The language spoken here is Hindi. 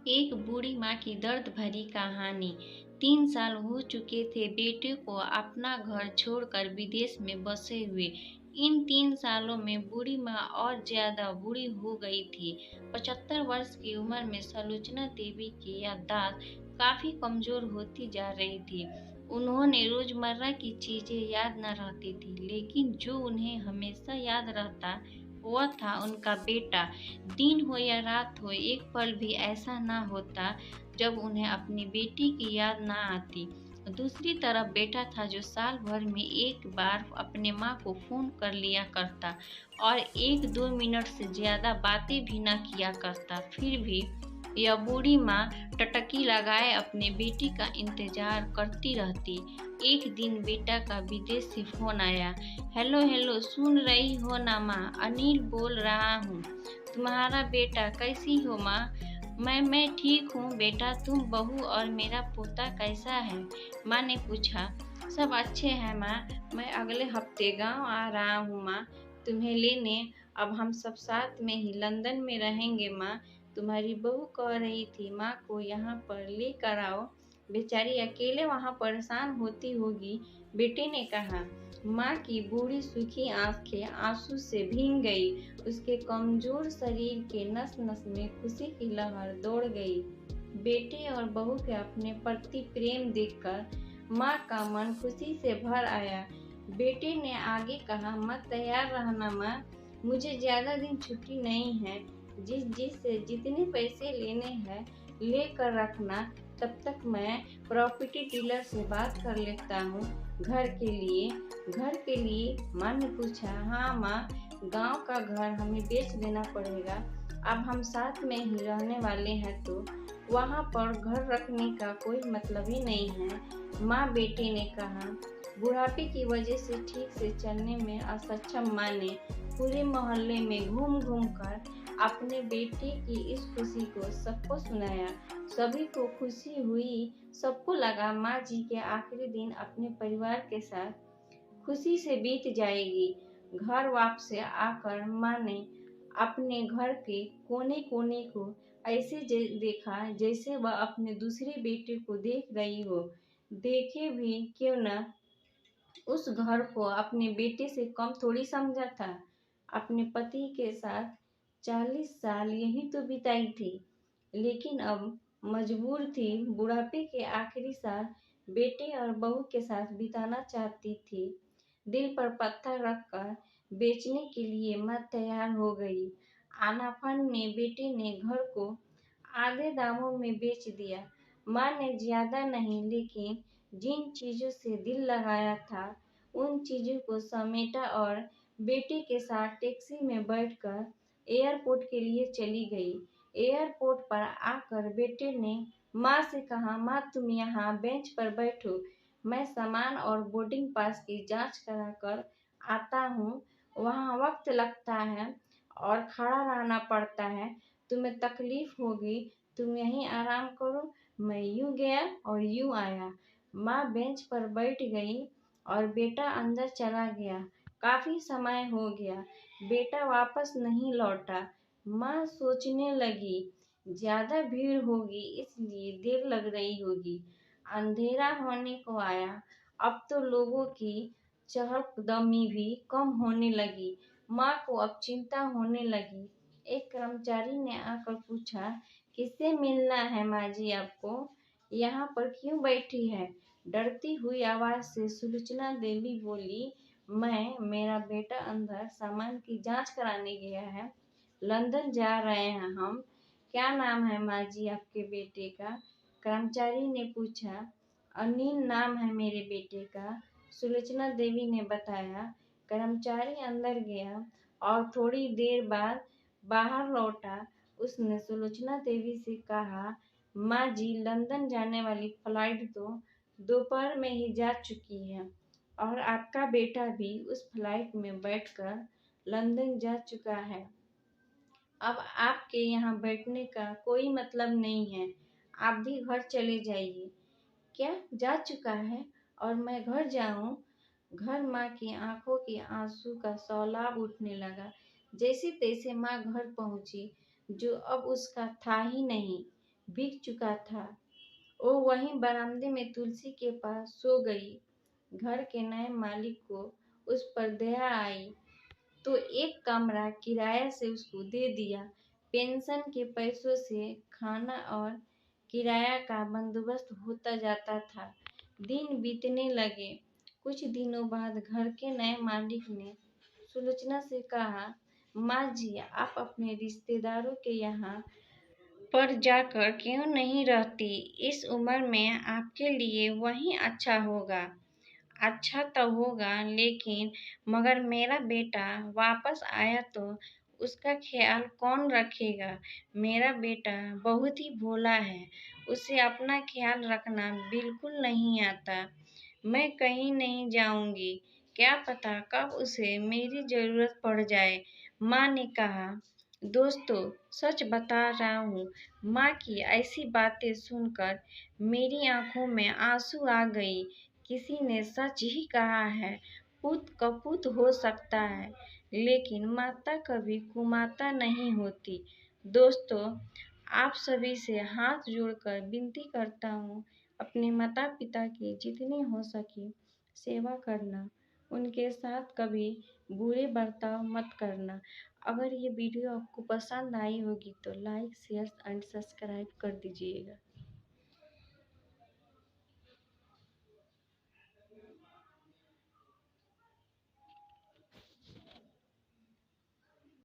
एक बूढ़ी माँ की दर्द भरी कहानी। 3 साल हो चुके थे बेटे को अपना घर छोड़कर विदेश में बसे हुए। इन 3 सालों में बूढ़ी माँ और ज्यादा बूढ़ी हो गई थी। 75 वर्ष की उम्र में सुलोचना देवी की याददाश्त काफी कमजोर होती जा रही थी। उन्होंने रोजमर्रा की चीजें याद न रहती थी, लेकिन जो उन्हें हमेशा याद रहता वह था उनका बेटा। दिन हो या रात हो, एक पल भी ऐसा ना होता जब उन्हें अपनी बेटी की याद ना आती। दूसरी तरफ बेटा था जो साल भर में एक बार अपने माँ को फोन कर लिया करता और 1-2 मिनट से ज्यादा बातें भी ना किया करता। फिर भी यह बूढ़ी माँ टटकी लगाए अपने बेटी का इंतजार करती रहती। एक दिन बेटा का विदेश से फोन आया। हेलो हेलो, सुन रही हो ना माँ? अनिल बोल रहा हूँ। तुम्हारा बेटा कैसी हो माँ? मैं ठीक हूँ बेटा, तुम बहू और मेरा पोता कैसा है? माँ ने पूछा। सब अच्छे हैं माँ, मैं अगले हफ्ते गांव आ रहा हूँ माँ, तुम्हें लेने। अब हम सब साथ में ही लंदन में रहेंगे माँ। तुम्हारी बहू कह रही थी माँ को यहाँ पर लेकर आओ, बेचारी अकेले वहाँ परेशान होती होगी, बेटे ने कहा। माँ की बूढ़ी सूखी आंखें आंसू से भीग गई। उसके कमजोर शरीर के नस नस में खुशी की लहर दौड़ गई। बेटे और बहू के अपने प्रति प्रेम देखकर माँ का मन खुशी से भर आया। बेटे ने आगे कहा, मत तैयार रहना माँ, मुझे ज्यादा दिन छुट्टी नहीं है। जिस जितने पैसे लेने हैं लेकर रखना, तब तक मैं प्रॉपर्टी डीलर से बात कर लेता हूँ। घर के लिए? घर के लिए? माँ ने पूछा। हाँ माँ, गांव का घर हमें बेच देना पड़ेगा। अब हम साथ में ही रहने वाले हैं तो वहाँ पर घर रखने का कोई मतलब ही नहीं है माँ, बेटे ने कहा। बुढ़ापे की वजह से ठीक से चलने में असक्षम माँ ने पूरे मोहल्ले में घूम घूम कर अपने बेटे की इस खुशी को सबको सुनाया। सभी को खुशी हुई। सबको लगा माँ जी के आखिरी दिन अपने परिवार के साथ खुशी से बीत जाएगी। घर वापस आकर माँ ने अपने घर के कोने कोने को ऐसे देखा जैसे वह अपने दूसरे बेटे को देख रही हो। देखे भी क्यों न, उस घर को अपने बेटे से कम थोड़ी समझा था। अपने पति के साथ 40 साल यही तो बिताई थी, लेकिन अब मजबूर थी बुढ़ापे के आखिरी साल बेटे और बहू के साथ बिताना चाहती थी। दिल पर पत्थर रखकर बेचने के लिए माँ तैयार हो गई। आनाफान ने बेटे ने घर को आधे दामों में बेच दिया। माँ ने ज्यादा नहीं, लेकिन जिन चीजों से दिल लगाया था उन चीजों को समेटा और बेटे के साथ टैक्सी में बैठकर एयरपोर्ट के लिए चली गई। एयरपोर्ट पर आकर बेटे ने माँ से कहा, माँ तुम यहाँ बेंच पर बैठो, मैं सामान और बोर्डिंग पास की जांच करा कर आता हूँ। वहाँ वक्त लगता है और खड़ा रहना पड़ता है, तुम्हें तकलीफ होगी, तुम यहीं आराम करो। मैं यूं गया और यूं आया। माँ बेंच पर बैठ गई और बेटा अंदर चला गया। काफी समय हो गया, बेटा वापस नहीं लौटा। माँ सोचने लगी, ज्यादा भीड़ होगी इसलिए देर लग रही होगी। अंधेरा होने को आया। अब तो लोगों की चहलकदमी भी कम होने लगी। माँ को अब चिंता होने लगी। एक कर्मचारी ने आकर पूछा, किससे मिलना है माँ जी आपको? यहाँ पर क्यों बैठी है? डरती हुई आवाज से सुलोचना देवी बोली, मेरा बेटा अंदर सामान की जांच कराने गया है, लंदन जा रहे हैं हम। क्या नाम है माँ जी आपके बेटे का? कर्मचारी ने पूछा। अनिल नाम है मेरे बेटे का, सुलोचना देवी ने बताया। कर्मचारी अंदर गया और थोड़ी देर बाद बाहर लौटा। उसने सुलोचना देवी से कहा, माँ जी लंदन जाने वाली फ्लाइट तो दोपहर में ही जा चुकी है और आपका बेटा भी उस फ्लाइट में बैठकर लंदन जा चुका है। अब आपके यहाँ बैठने का कोई मतलब नहीं है, आप भी घर चले जाइए। क्या जा चुका है और मैं घर जाऊं? घर? माँ की आंखों की आंसू का सैलाब उठने लगा। जैसे तैसे माँ घर पहुंची, जो अब उसका था ही नहीं। भीग चुका था। वो वहीं बरामदे में तुलसी के पास सो गई। घर के नए मालिक को उस पर दया आई तो एक कमरा किराया से उसको दे दिया। पेंशन के पैसों से खाना और किराया का बंदोबस्त होता जाता था। दिन बीतने लगे। कुछ दिनों बाद घर के नए मालिक ने सुलोचना से कहा, माँ जी, आप अपने रिश्तेदारों के यहाँ पर जाकर क्यों नहीं रहती? इस उम्र में आपके लिए वही अच्छा होगा। अच्छा तो होगा, लेकिन मगर मेरा बेटा वापस आया तो उसका ख्याल कौन रखेगा? मेरा बेटा बहुत ही भोला है, उसे अपना ख्याल रखना बिल्कुल नहीं आता। मैं कहीं नहीं जाऊंगी, क्या पता कब उसे मेरी जरूरत पड़ जाए, माँ ने कहा। दोस्तों, सच बता रहा हूँ, माँ की ऐसी बातें सुनकर मेरी आंखों में आंसू आ गई। किसी ने सच ही कहा है, पुत कपूत हो सकता है, लेकिन माता कभी कुमाता नहीं होती। दोस्तों, आप सभी से हाथ जोड़कर विनती करता हूँ, अपने माता पिता की जितनी हो सके सेवा करना। उनके साथ कभी बुरे बर्ताव मत करना। अगर ये वीडियो आपको पसंद आई होगी तो लाइक, शेयर एंड सब्सक्राइब कर दीजिएगा।